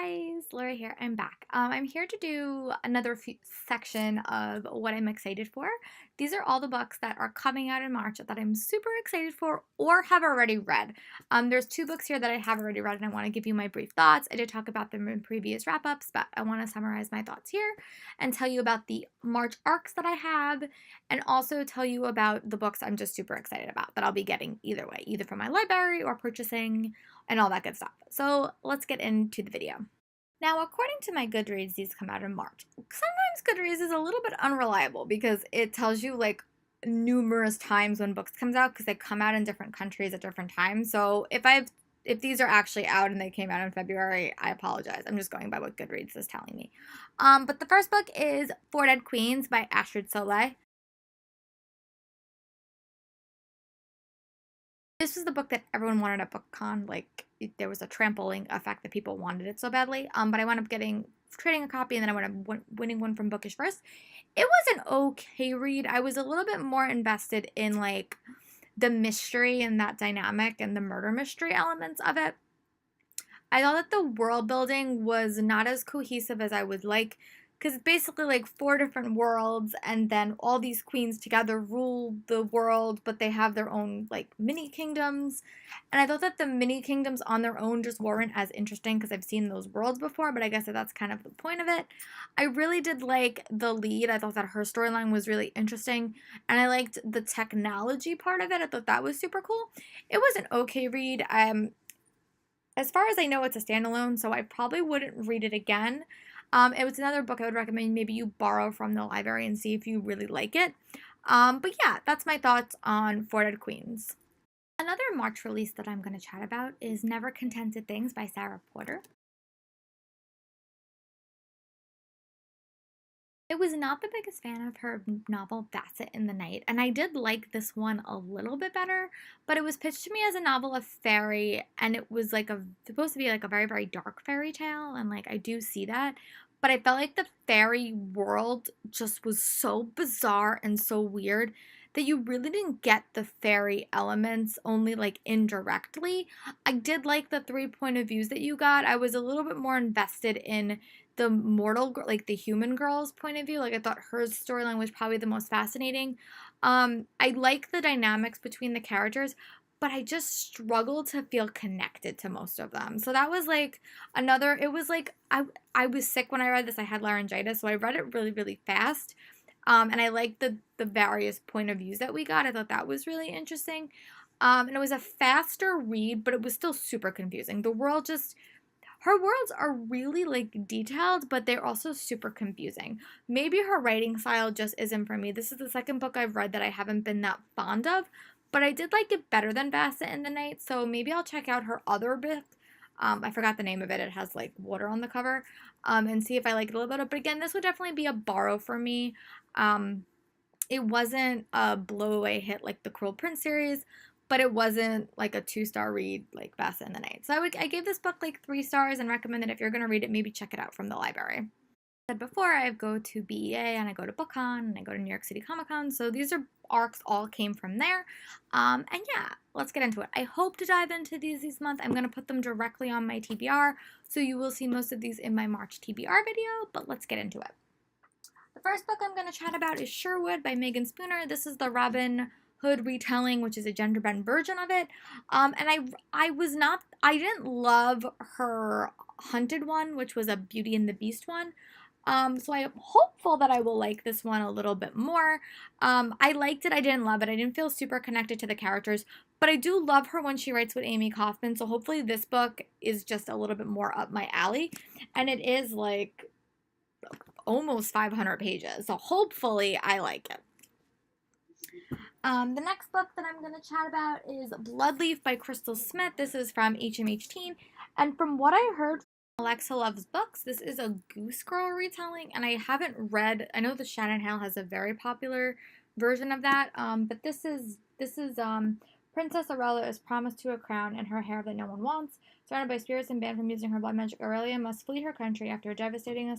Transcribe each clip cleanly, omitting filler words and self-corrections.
Guys, Laura here. I'm back. I'm here to do another section of what I'm excited for. These are all the books that are coming out in March that I'm super excited for or have already read. There's two books here that I have already read and I want to give you my brief thoughts. I did talk about them in previous wrap-ups, but I want to summarize my thoughts here and tell you about the March arcs that I have and also tell you about the books I'm just super excited about that I'll be getting either way, either from my library or purchasing and all that good stuff. So let's get into the video. Now, according to my Goodreads, these come out in March. Sometimes Goodreads is a little bit unreliable because it tells you like numerous times when books comes out because they come out in different countries at different times. So if these are actually out and they came out in February, I apologize. I'm just going by what Goodreads is telling me. But the first book is Four Dead Queens by Astrid Soleil. This was the book that everyone wanted at BookCon. Like, there was a trampling effect that people wanted it so badly. But I wound up trading a copy, and then I wound up winning one from Bookish First. It was an okay read. I was a little bit more invested in, like, the mystery and that dynamic and the murder mystery elements of it. I thought that the world building was not as cohesive as I would like, because it's basically like four different worlds, and then all these queens together rule the world, but they have their own like mini kingdoms. And I thought that the mini kingdoms on their own just weren't as interesting because I've seen those worlds before, but I guess that's kind of the point of it. I really did like the lead. I thought that her storyline was really interesting, and I liked the technology part of it. I thought that was super cool. It was an okay read. As far as I know, it's a standalone, so I probably wouldn't read it again. It was another book I would recommend maybe you borrow from the library and see if you really like it. But yeah, that's my thoughts on Four Dead Queens. Another March release that I'm going to chat about is Never Contented Things by Sarah Porter. I was not the biggest fan of her novel Bassett in the Night, and I did like this one a little bit better, but it was pitched to me as a novel of fairy, and it was like supposed to be like a very, very dark fairy tale, and like I do see that, but I felt like the fairy world just was so bizarre and so weird that you really didn't get the fairy elements, only like indirectly. I did like the three point of views that you got. I was a little bit more invested in the mortal, like the human girl's point of view. Like I thought her storyline was probably the most fascinating. I like the dynamics between the characters, but I just struggled to feel connected to most of them. So that was like it was like I was sick when I read this. I had laryngitis, so I read it really, really fast. And I liked the various point of views that we got. I thought that was really interesting. And it was a faster read, but it was still super confusing. Her worlds are really like detailed, but they're also super confusing. Maybe her writing style just isn't for me. This is the second book I've read that I haven't been that fond of, but I did like it better than Bassett in the Night, so maybe I'll check out her other book. I forgot the name of it. It has like water on the cover, and see if I like it a little bit. But again, this would definitely be a borrow for me. It wasn't a blow-away hit like the Cruel Prince series, but it wasn't like a 2-star read like Bassett in the Night. So I gave this book like 3 stars and recommend that if you're going to read it, maybe check it out from the library. I said before, I go to BEA and I go to BookCon and I go to New York City Comic Con, so these arcs all came from there. And yeah, let's get into it. I hope to dive into these this month. I'm going to put them directly on my TBR, so you will see most of these in my March TBR video, but let's get into it. The first book I'm going to chat about is Sherwood by Megan Spooner. This is the Robin Hood retelling, which is a gender-bent version of it. And I didn't love her Hunted one, which was a Beauty and the Beast one. So I am hopeful that I will like this one a little bit more. I liked it. I didn't love it. I didn't feel super connected to the characters, but I do love her when she writes with Amy Kaufman. So hopefully this book is just a little bit more up my alley. And it is like almost 500 pages. So hopefully I like it. The next book that I'm going to chat about is Bloodleaf by Crystal Smith. This is from HMH Teen. And from what I heard from Alexa Loves Books, this is a Goose Girl retelling. And I haven't read, I know the Shannon Hale has a very popular version of that. But this is Princess Aurelia is promised to a crown and her hair that no one wants. Surrounded by spirits and banned from using her blood magic, Aurelia must flee her country after a devastating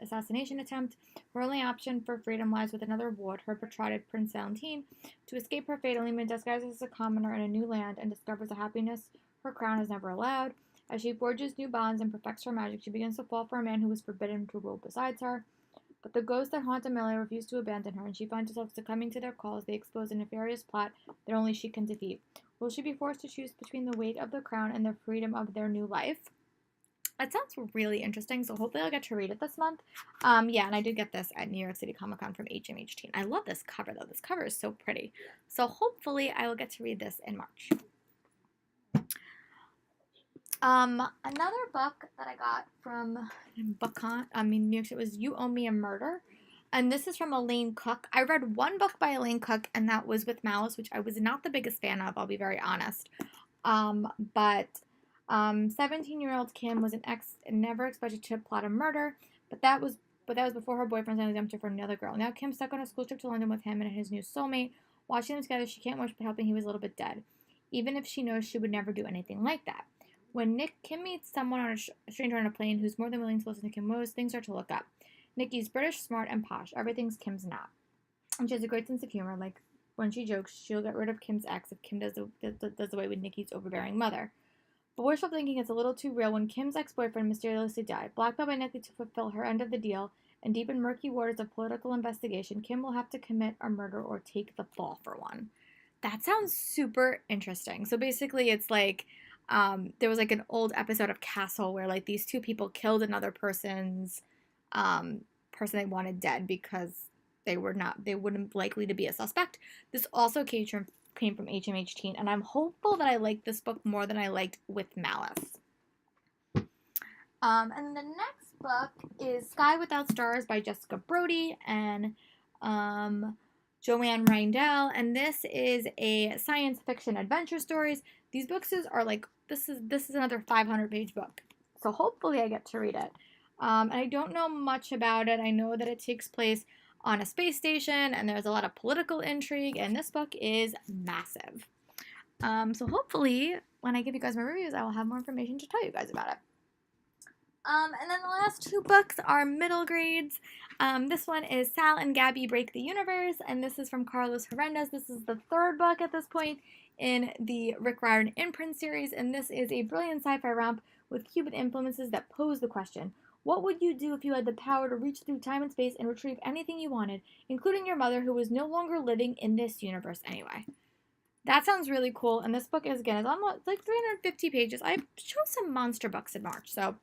assassination attempt. Her only option for freedom lies with another ward, her betrothed Prince Valentine. To escape her fate, Alima disguises as a commoner in a new land and discovers a happiness her crown has never allowed. As she forges new bonds and perfects her magic, she begins to fall for a man who was forbidden to rule besides her. But the ghosts that haunt Amelia refuse to abandon her, and she finds herself succumbing to their calls. They expose a nefarious plot that only she can defeat. Will she be forced to choose between the weight of the crown and the freedom of their new life? That sounds really interesting, so hopefully I'll get to read it this month. Yeah, and I did get this at New York City Comic Con from HMH Teen. I love this cover, though. This cover is so pretty. So hopefully I will get to read this in March. Another book that I got from BookCon, New York City, was You Owe Me a Murder. And this is from Elaine Cook. I read one book by Elaine Cook, and that was With Malice, which I was not the biggest fan of, I'll be very honest. But 17-year-old Kim was never expected to plot a murder, but that was before her boyfriend was dumped her for another girl. Now Kim's stuck on a school trip to London with him and his new soulmate. Watching them together, she can't watch but helping he was a little bit dead, even if she knows she would never do anything like that. When Kim meets someone on a stranger on a plane who's more than willing to listen to Kim Rose, things start to look up. Nikki's British, smart, and posh. Everything's Kim's not. And she has a great sense of humor. Like, when she jokes, she'll get rid of Kim's ex if Kim does away with Nikki's overbearing mother. But wishful thinking is a little too real when Kim's ex-boyfriend mysteriously died. Blackmailed by Nikki to fulfill her end of the deal, and deep in murky waters of political investigation, Kim will have to commit a murder or take the fall for one. That sounds super interesting. So basically, it's like there was like an old episode of Castle where like these two people killed another person's person they wanted dead because they wouldn't likely to be a suspect. This also came from HMH Teen, and I'm hopeful that I like this book more than I liked With Malice. And the next book is Sky Without Stars by Jessica Brody and Joanne Reindel, and this is a science fiction adventure stories. These books are like, this is another 500-page book, so hopefully I get to read it. And I don't know much about it. I know that it takes place on a space station, and there's a lot of political intrigue, and this book is massive. So hopefully, when I give you guys my reviews, I will have more information to tell you guys about it. And then the last two books are middle grades. This one is Sal and Gabby Break the Universe, and this is from Carlos Herendez. This is the third book at this point in the Rick Riordan imprint series, and this is a brilliant sci-fi romp with Cuban influences that pose the question: what would you do if you had the power to reach through time and space and retrieve anything you wanted, including your mother, who was no longer living in this universe anyway? That sounds really cool, and this book is, again, it's almost like 350 pages. I chose some monster books in March, so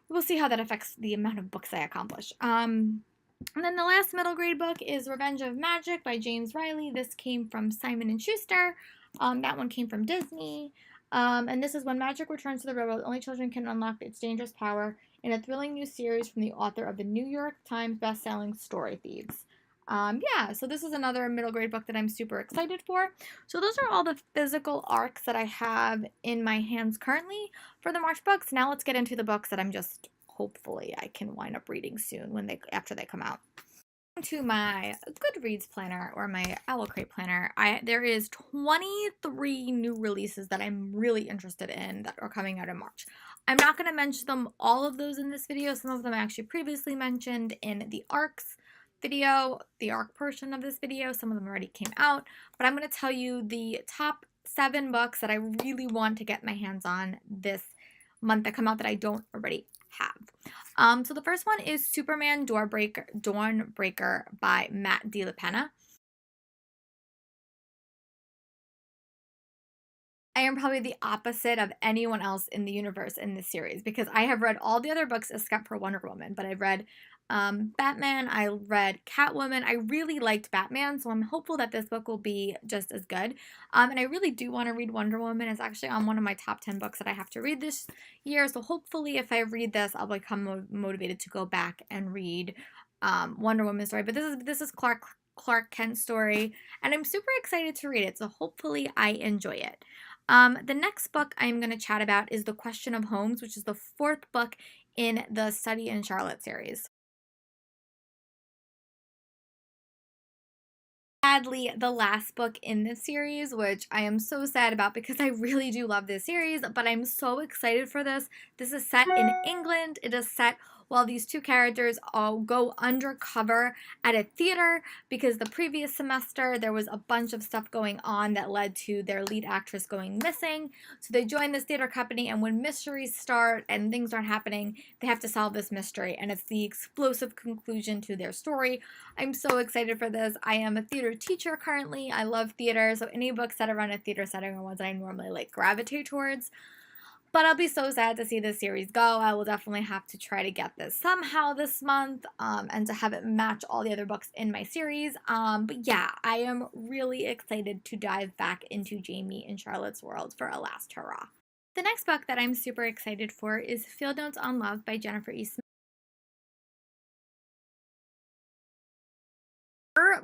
we'll see how that affects the amount of books I accomplish. And then the last middle grade book is Revenge of Magic by James Riley. This came from Simon & Schuster. That one came from Disney. And this is When Magic Returns to the Real World, Only Children Can Unlock Its Dangerous Power, in a thrilling new series from the author of the New York Times bestselling Story Thieves. Yeah, so this is another middle grade book that I'm super excited for. So those are all the physical arcs that I have in my hands currently for the March books. Now let's get into the books that I'm just, hopefully I can wind up reading soon after they come out. To my Goodreads planner, or my Owl Crate planner, there is 23 new releases that I'm really interested in that are coming out in March. I'm not going to mention them all of those in this video. Some of them I actually previously mentioned in the ARCs video, the ARC portion of this video. Some of them already came out, but I'm going to tell you the top 7 books that I really want to get my hands on this month that come out that I don't already have. So the first one is Superman Dawnbreaker by Matt DiLaPena. I am probably the opposite of anyone else in the universe in this series, because I have read all the other books except for Wonder Woman, but I've read Batman, I read Catwoman. I really liked Batman, so I'm hopeful that this book will be just as good. And I really do want to read Wonder Woman. It's actually on one of my top 10 books that I have to read this year, so hopefully if I read this, I'll become motivated to go back and read Wonder Woman's story. But this is Clark Kent's story, and I'm super excited to read it, so hopefully I enjoy it. The next book I'm going to chat about is The Question of Homes, which is the 4th book in the Study in Charlotte series. Sadly, the last book in this series, which I am so sad about because I really do love this series, but I'm so excited for this. This is set in England. It is set while these two characters all go undercover at a theater because the previous semester there was a bunch of stuff going on that led to their lead actress going missing. So they join this theater company, and when mysteries start and things aren't happening, they have to solve this mystery, and it's the explosive conclusion to their story. I'm so excited for this. I am a theater teacher currently. I love theater, so any books that are around a theater setting are ones that I normally like gravitate towards. But I'll be so sad to see this series go. I will definitely have to try to get this somehow this month, and to have it match all the other books in my series. But yeah, I am really excited to dive back into Jamie and Charlotte's world for a last hurrah. The next book that I'm super excited for is Field Notes on Love by Jennifer E. Smith.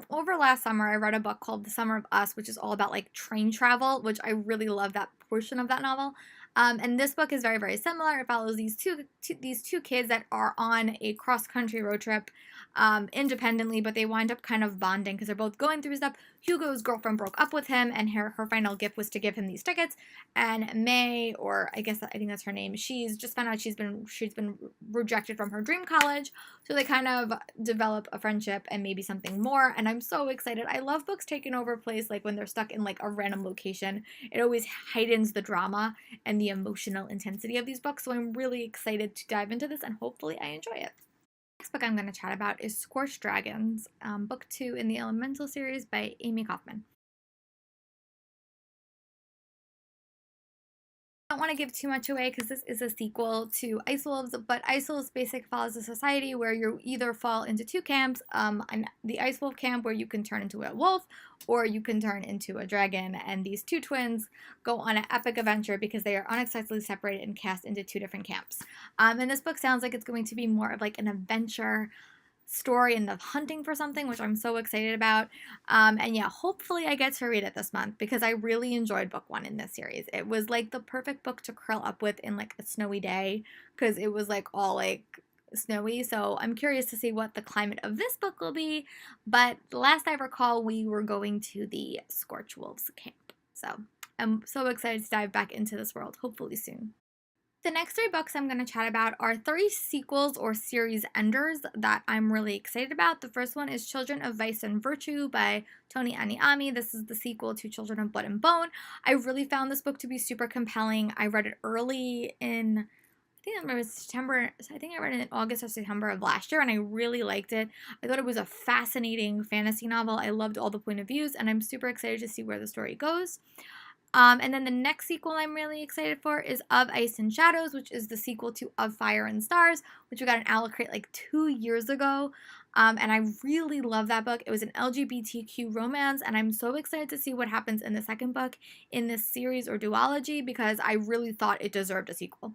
Over last summer, I read a book called The Summer of Us, which is all about like train travel, which I really love that portion of that novel. And this book is very, very similar. It follows these two kids that are on a cross country road trip, independently, but they wind up kind of bonding because they're both going through stuff. Hugo's girlfriend broke up with him, and her final gift was to give him these tickets. And May, or I think that's her name, she's just found out she's been rejected from her dream college. So they kind of develop a friendship and maybe something more. And I'm so excited. I love books taking over place, like when they're stuck in like a random location. It always heightens the drama and the emotional intensity of these books. So I'm really excited to dive into this, and hopefully I enjoy it. Next book I'm going to chat about is Scorched Dragons, book 2 in the Elemental series by Amy Kaufman. I don't want to give too much away because this is a sequel to Ice Wolves, but Ice Wolves basically follows a society where you either fall into two camps, the Ice Wolf camp where you can turn into a wolf, or you can turn into a dragon, and these two twins go on an epic adventure because they are unexpectedly separated and cast into two different camps. And this book sounds like it's going to be more of like an adventure story and the hunting for something, which I'm so excited about. And yeah, hopefully I get to read it this month because I really enjoyed book 1 in this series. It was like the perfect book to curl up with in like a snowy day because it was like all like snowy. So I'm curious to see what the climate of this book will be. But last I recall, we were going to the Scorch Wolves camp. So I'm so excited to dive back into this world, hopefully soon. The next 3 books I'm going to chat about are 3 sequels or series enders that I'm really excited about. The first one is Children of Vice and Virtue by Toni Aniami. This is the sequel to Children of Blood and Bone. I really found this book to be super compelling. I read it early in, I think it was September. I think I read it in August or September of last year, and I really liked it. I thought it was a fascinating fantasy novel. I loved all the point of views, and I'm super excited to see where the story goes. And then the next sequel I'm really excited for is Of Ice and Shadows, which is the sequel to Of Fire and Stars, which we got an Allocrate like 2 years ago. And I really love that book. It was an LGBTQ romance, and I'm so excited to see what happens in the second book in this series or duology because I really thought it deserved a sequel.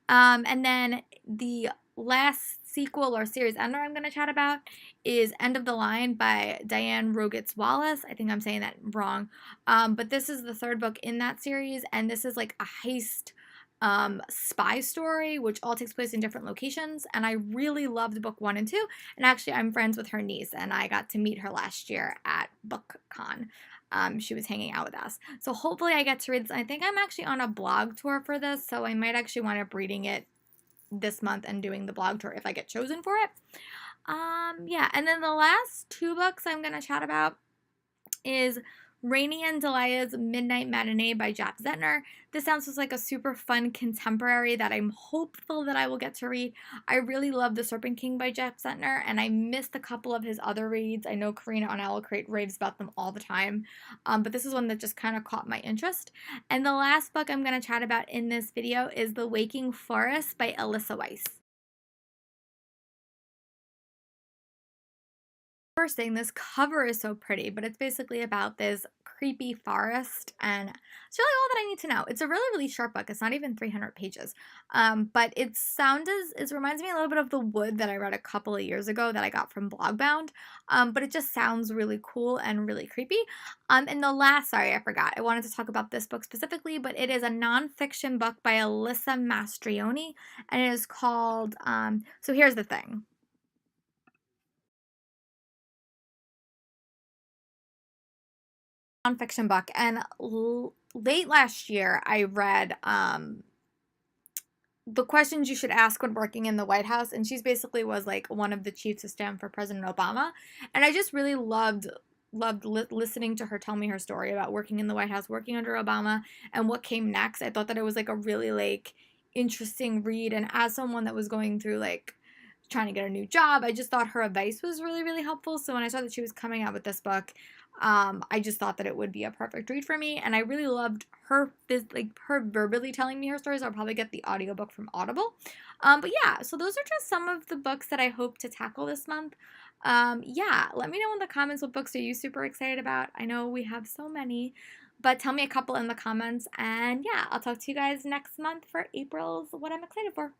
And then the last sequel or series ender I'm going to chat about is End of the Line by Diane Rogitz Wallace. I think I'm saying that wrong. But this is the 3rd book in that series, and this is like a heist spy story, which all takes place in different locations. And I really loved book 1 and 2. And actually, I'm friends with her niece, and I got to meet her last year at BookCon. She was hanging out with us. So hopefully I get to read this. I think I'm actually on a blog tour for this, so I might actually wind up reading it this month and doing the blog tour if I get chosen for it. Yeah, and then the last 2 books I'm going to chat about is Rainy and Delia's Midnight Matinee by Jack Zentner. This sounds just like a super fun contemporary that I'm hopeful that I will get to read. I really love The Serpent King by Jack Zentner, and I missed a couple of his other reads. I know Karina on Allocrate raves about them all the time, but this is one that just kind of caught my interest. And the last book I'm going to chat about in this video is The Waking Forest by Alyssa Weiss. First thing, this cover is so pretty, but it's basically about this creepy forest, and it's really all that I need to know. It's a really, really short book. It's not even 300 pages, but it reminds me a little bit of The Wood that I read a couple of years ago that I got from Blogbound, but it just sounds really cool and really creepy. And the last, sorry, I forgot. I wanted to talk about this book specifically, but it is a nonfiction book by Alyssa Mastrioni, and it is called, so here's the thing. Nonfiction book, and late last year I read the questions you should ask when working in the White House, and she's basically was like one of the chiefs of staff for President Obama, and I just really loved listening to her tell me her story about working in the White House, working under Obama, and what came next. I thought that it was like a really like interesting read, and as someone that was going through like trying to get a new job, I just thought her advice was really really helpful. So when I saw that she was coming out with this book, I just thought that it would be a perfect read for me, and I really loved her like her verbally telling me her stories. I'll probably get the audiobook from Audible. But yeah, so those are just some of the books that I hope to tackle this month. Yeah, let me know in the comments what books are you super excited about. I know we have so many, but tell me a couple in the comments. And yeah, I'll talk to you guys next month for April's What I'm Excited For.